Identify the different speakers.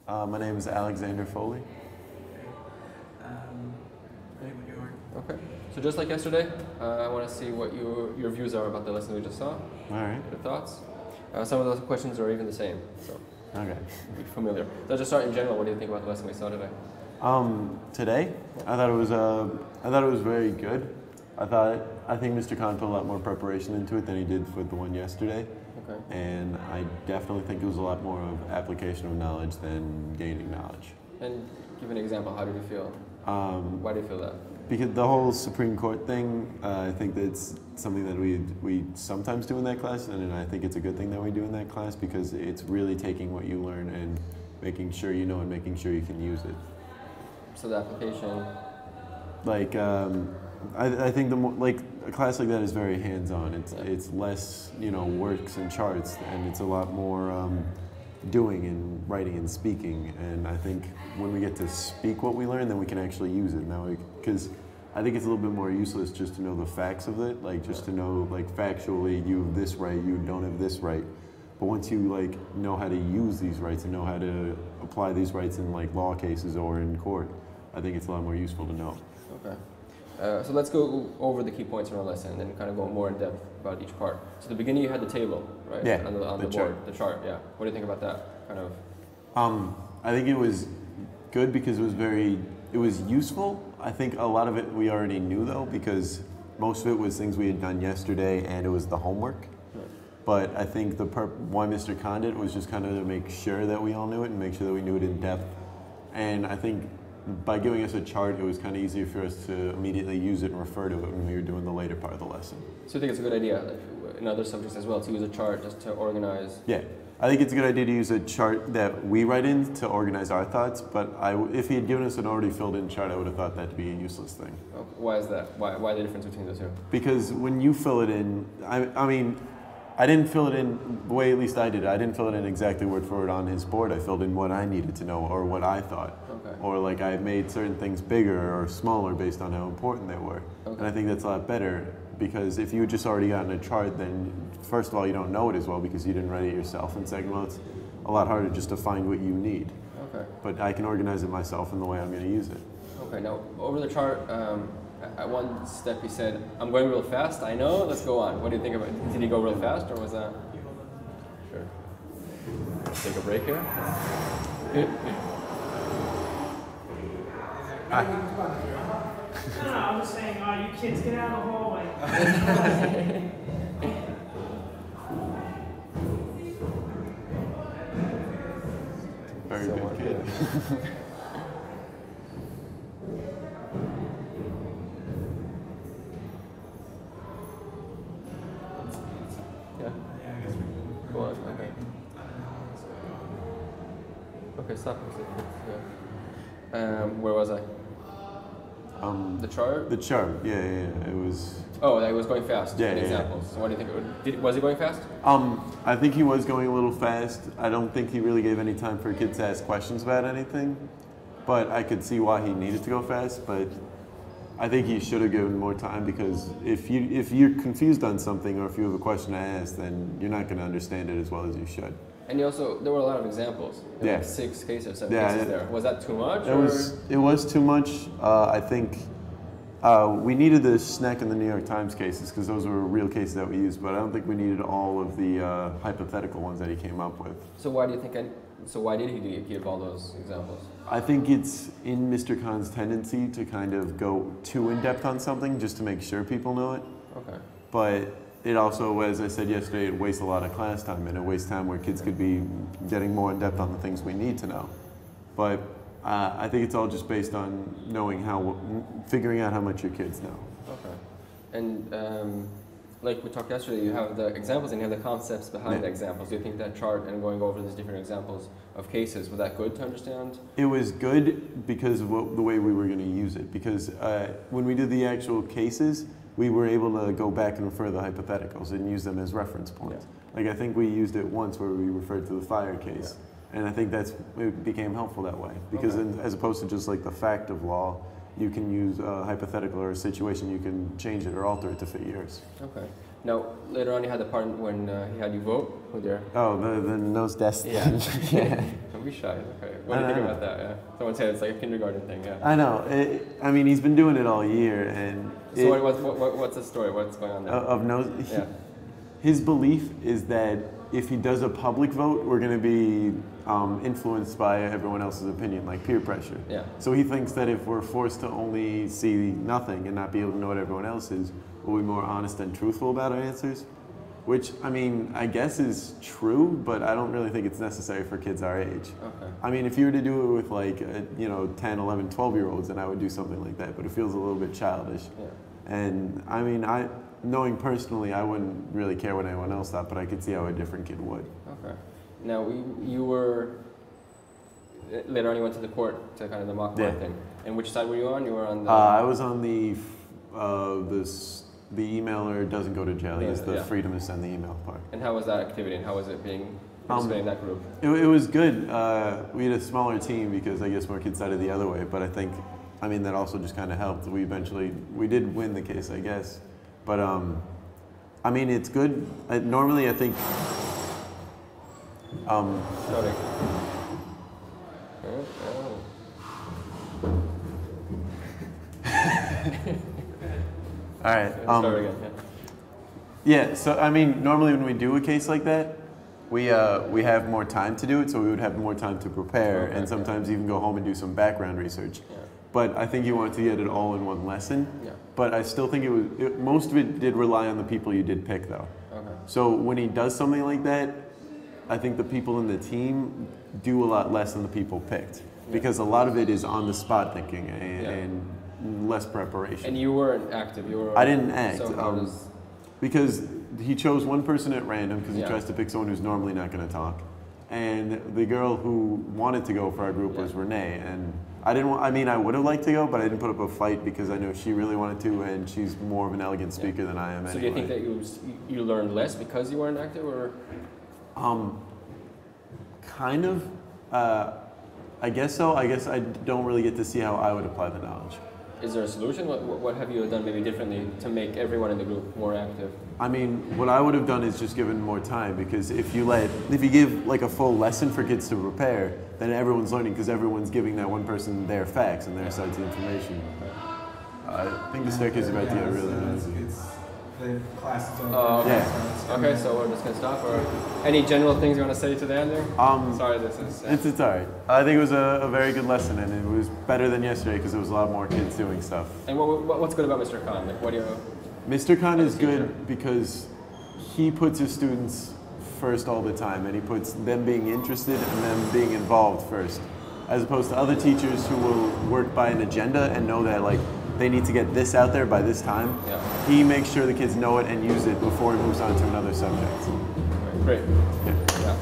Speaker 1: My name is Alexander Foley.
Speaker 2: Okay. So just like yesterday, I want to see what your views are about the lesson we just saw.
Speaker 1: All right.
Speaker 2: Your thoughts. Some of those questions are even the same, so
Speaker 1: Okay.
Speaker 2: be familiar. So let's just start in general. What do you think about the lesson we saw today?
Speaker 1: Today, I thought it was very good. I think Mr. Kahn put a lot more preparation into it than he did for the one yesterday.
Speaker 2: Okay.
Speaker 1: And I definitely think it was a lot more of application of knowledge than gaining knowledge.
Speaker 2: And give an example. How did you feel? Why do you feel that?
Speaker 1: Because the whole Supreme Court thing, I think that's something that we sometimes do in that class, and I think it's a good thing that we do in that class because it's really taking what you learn and making sure you know and making sure you can use it.
Speaker 2: So the application.
Speaker 1: Like, I think like a class like that is very hands-on. It's less, works and charts, and it's a lot more doing and writing and speaking. And I think when we get to speak what we learn, then we can actually use it. Now, because I think it's a little bit more useless just to know the facts of it, like just to know like factually you have this right, you don't have this right. But once you like know how to use these rights and know how to apply these rights in like law cases or in court, I think it's a lot more useful to know.
Speaker 2: Okay. So let's go over the key points from our lesson and then kind of go more in depth about each part. So at the beginning you had the table, right?
Speaker 1: Yeah,
Speaker 2: on the
Speaker 1: chart.
Speaker 2: board, the chart, yeah. What do you think about that? Kind of.
Speaker 1: I think it was good because it was useful. I think a lot of it we already knew though because most of it was things we had done yesterday and it was the homework.
Speaker 2: Right.
Speaker 1: But I think why Mr. Kahn did it was just kind of to make sure that we all knew it and make sure that we knew it in depth. And I think by giving us a chart, it was kind of easier for us to immediately use it and refer to it when we were doing the later part of the lesson.
Speaker 2: So you think it's a good idea in other subjects as well to use a chart just to organize?
Speaker 1: Yeah, I think it's a good idea to use a chart that we write in to organize our thoughts, but if he had given us an already filled in chart, I would have thought that to be a useless thing.
Speaker 2: Okay. Why is that? Why the difference between the two?
Speaker 1: Because when you fill it in, I mean, I didn't fill it in the way at least I did. I didn't fill it in exactly word for word on his board. I filled in what I needed to know or what I thought.
Speaker 2: Okay.
Speaker 1: Or like I made certain things bigger or smaller based on how important they were.
Speaker 2: Okay.
Speaker 1: And I think that's a lot better because if you had just already gotten a chart, then first of all, you don't know it as well because you didn't write it yourself. And second of all, it's a lot harder just to find what you need.
Speaker 2: Okay.
Speaker 1: But I can organize it myself in the way I'm going to use it.
Speaker 2: Okay, now over the chart, at one step he said, I'm going real fast, I know, let's go on. What do you think about it? Did he go real fast or was that? Sure. Take a break here.
Speaker 3: No, I'm just saying, you kids, get out of the hallway.
Speaker 1: Very good kid.
Speaker 2: Yeah. Go on, okay. Okay, stop. Yeah. Where was I? The chart?
Speaker 1: The chart, yeah, it was.
Speaker 2: Oh, that was going fast.
Speaker 1: Yeah,
Speaker 2: An
Speaker 1: yeah,
Speaker 2: example. So what do you think? Was he going fast?
Speaker 1: I think he was going a little fast. I don't think he really gave any time for kids to ask questions about anything, but I could see why he needed to go fast. But I think he should have given more time because if you're confused on something or if you have a question to ask, then you're not going to understand it as well as you should.
Speaker 2: And there were a lot of examples. There were
Speaker 1: Yeah.
Speaker 2: like 6 cases, 7 cases there. Was that too much?
Speaker 1: It was too much. I think we needed the Schneck and the New York Times cases because those were real cases that we used, but I don't think we needed all of the hypothetical ones that he came up with.
Speaker 2: So why do you think? So why did he give all those examples?
Speaker 1: I think it's in Mr. Kahn's tendency to kind of go too in depth on something just to make sure people know it.
Speaker 2: Okay.
Speaker 1: But it also, as I said yesterday, it wastes a lot of class time and it wastes time where kids could be getting more in depth on the things we need to know. But I think it's all just based on figuring out how much your kids know.
Speaker 2: Okay. And like we talked yesterday, you have the examples and you have the concepts behind the examples. Do you think that chart and going over these different examples of cases, was that good to understand?
Speaker 1: It was good because of the way we were going to use it. Because when we did the actual cases, we were able to go back and refer to the hypotheticals and use them as reference points. Yeah. Like I think we used it once where we referred to the fire case. Yeah. And I think it became helpful that way. Because as opposed to just like the fact of law, you can use a hypothetical or a situation, you can change it or alter it to fit yours.
Speaker 2: Okay. Now, later on, you had the part when he had you vote with your.
Speaker 1: Oh, the nose desk.
Speaker 2: Yeah.
Speaker 1: Yeah.
Speaker 2: Don't be shy. Okay. What do you think about that? Yeah. Someone said it's like a kindergarten thing. Yeah.
Speaker 1: I know. I mean, he's been doing it all year, and
Speaker 2: So what's the story? What's going on there?
Speaker 1: of nose.
Speaker 2: Yeah.
Speaker 1: His belief is that if he does a public vote, we're going to be influenced by everyone else's opinion, like peer pressure.
Speaker 2: Yeah.
Speaker 1: So he thinks that if we're forced to only see nothing and not be able to know what everyone else is, we'll be more honest and truthful about our answers. Which, I mean, I guess is true, but I don't really think it's necessary for kids our age.
Speaker 2: Okay.
Speaker 1: I mean, if you were to do it with like, 10, 11, 12-year-olds, then I would do something like that, but it feels a little bit childish.
Speaker 2: Yeah.
Speaker 1: And I mean, knowing personally, I wouldn't really care what anyone else thought, but I could see how a different kid would.
Speaker 2: Okay. Now, you were, later on you went to the court to kind of the mock court thing. And which side were you on? You were on the...
Speaker 1: I was on the emailer doesn't go to jail. He has the freedom to send the email part.
Speaker 2: And how was that activity, and how was it being participating in that group?
Speaker 1: It was good. We had a smaller team because I guess more kids decided the other way, but I think, I mean, that also just kind of helped. We did win the case, I guess. But, I mean, it's good. Normally, I think...
Speaker 2: Sorry.
Speaker 1: All right.
Speaker 2: Start again,
Speaker 1: yeah, so I mean, normally when we do a case like that, we have more time to do it, so we would have more time to prepare, and sometimes even go home and do some background research.
Speaker 2: Yeah.
Speaker 1: But I think you wanted to get it all in one lesson.
Speaker 2: Yeah.
Speaker 1: But I still think most of it did rely on the people you did pick, though.
Speaker 2: Okay.
Speaker 1: So when he does something like that, I think the people in the team do a lot less than the people picked, because a lot of it is on the spot thinking and less preparation.
Speaker 2: And you weren't active. You were.
Speaker 1: I didn't act.
Speaker 2: So
Speaker 1: because he chose one person at random because he tries to pick someone who's normally not going to talk. And the girl who wanted to go for our group was Renee. And I didn't want, I mean, I would have liked to go, but I didn't put up a fight because I know she really wanted to, and she's more of an elegant speaker than I am.
Speaker 2: So
Speaker 1: anyway.
Speaker 2: do you think that you learned less because you weren't active, or?
Speaker 1: Kind of. I guess so. I guess I don't really get to see how I would apply the knowledge.
Speaker 2: Is there a solution? What have you done maybe differently to make everyone in the group more active?
Speaker 1: I mean, what I would have done is just given more time, because if you give like a full lesson for kids to prepare, then everyone's learning because everyone's giving that one person their facts and their sides of information. I think the staircase is about to get really noisy.
Speaker 3: The class is over.
Speaker 2: Okay. Okay, so we're just gonna stop. Or any general things you want to say to the end there? Sorry, this is.
Speaker 1: It's all right. I think it was a very good lesson, and it was better than yesterday because there was a lot more kids doing stuff.
Speaker 2: And what's good about Mr. Kahn? Like, what do you?
Speaker 1: Mr. Kahn is good because he puts his students first all the time, and he puts them being interested and them being involved first, as opposed to other teachers who will work by an agenda and know that like they need to get this out there by this time.
Speaker 2: Yeah.
Speaker 1: He makes sure the kids know it and use it before he moves on to another subject.
Speaker 2: Great.
Speaker 1: Yeah.
Speaker 2: Yeah.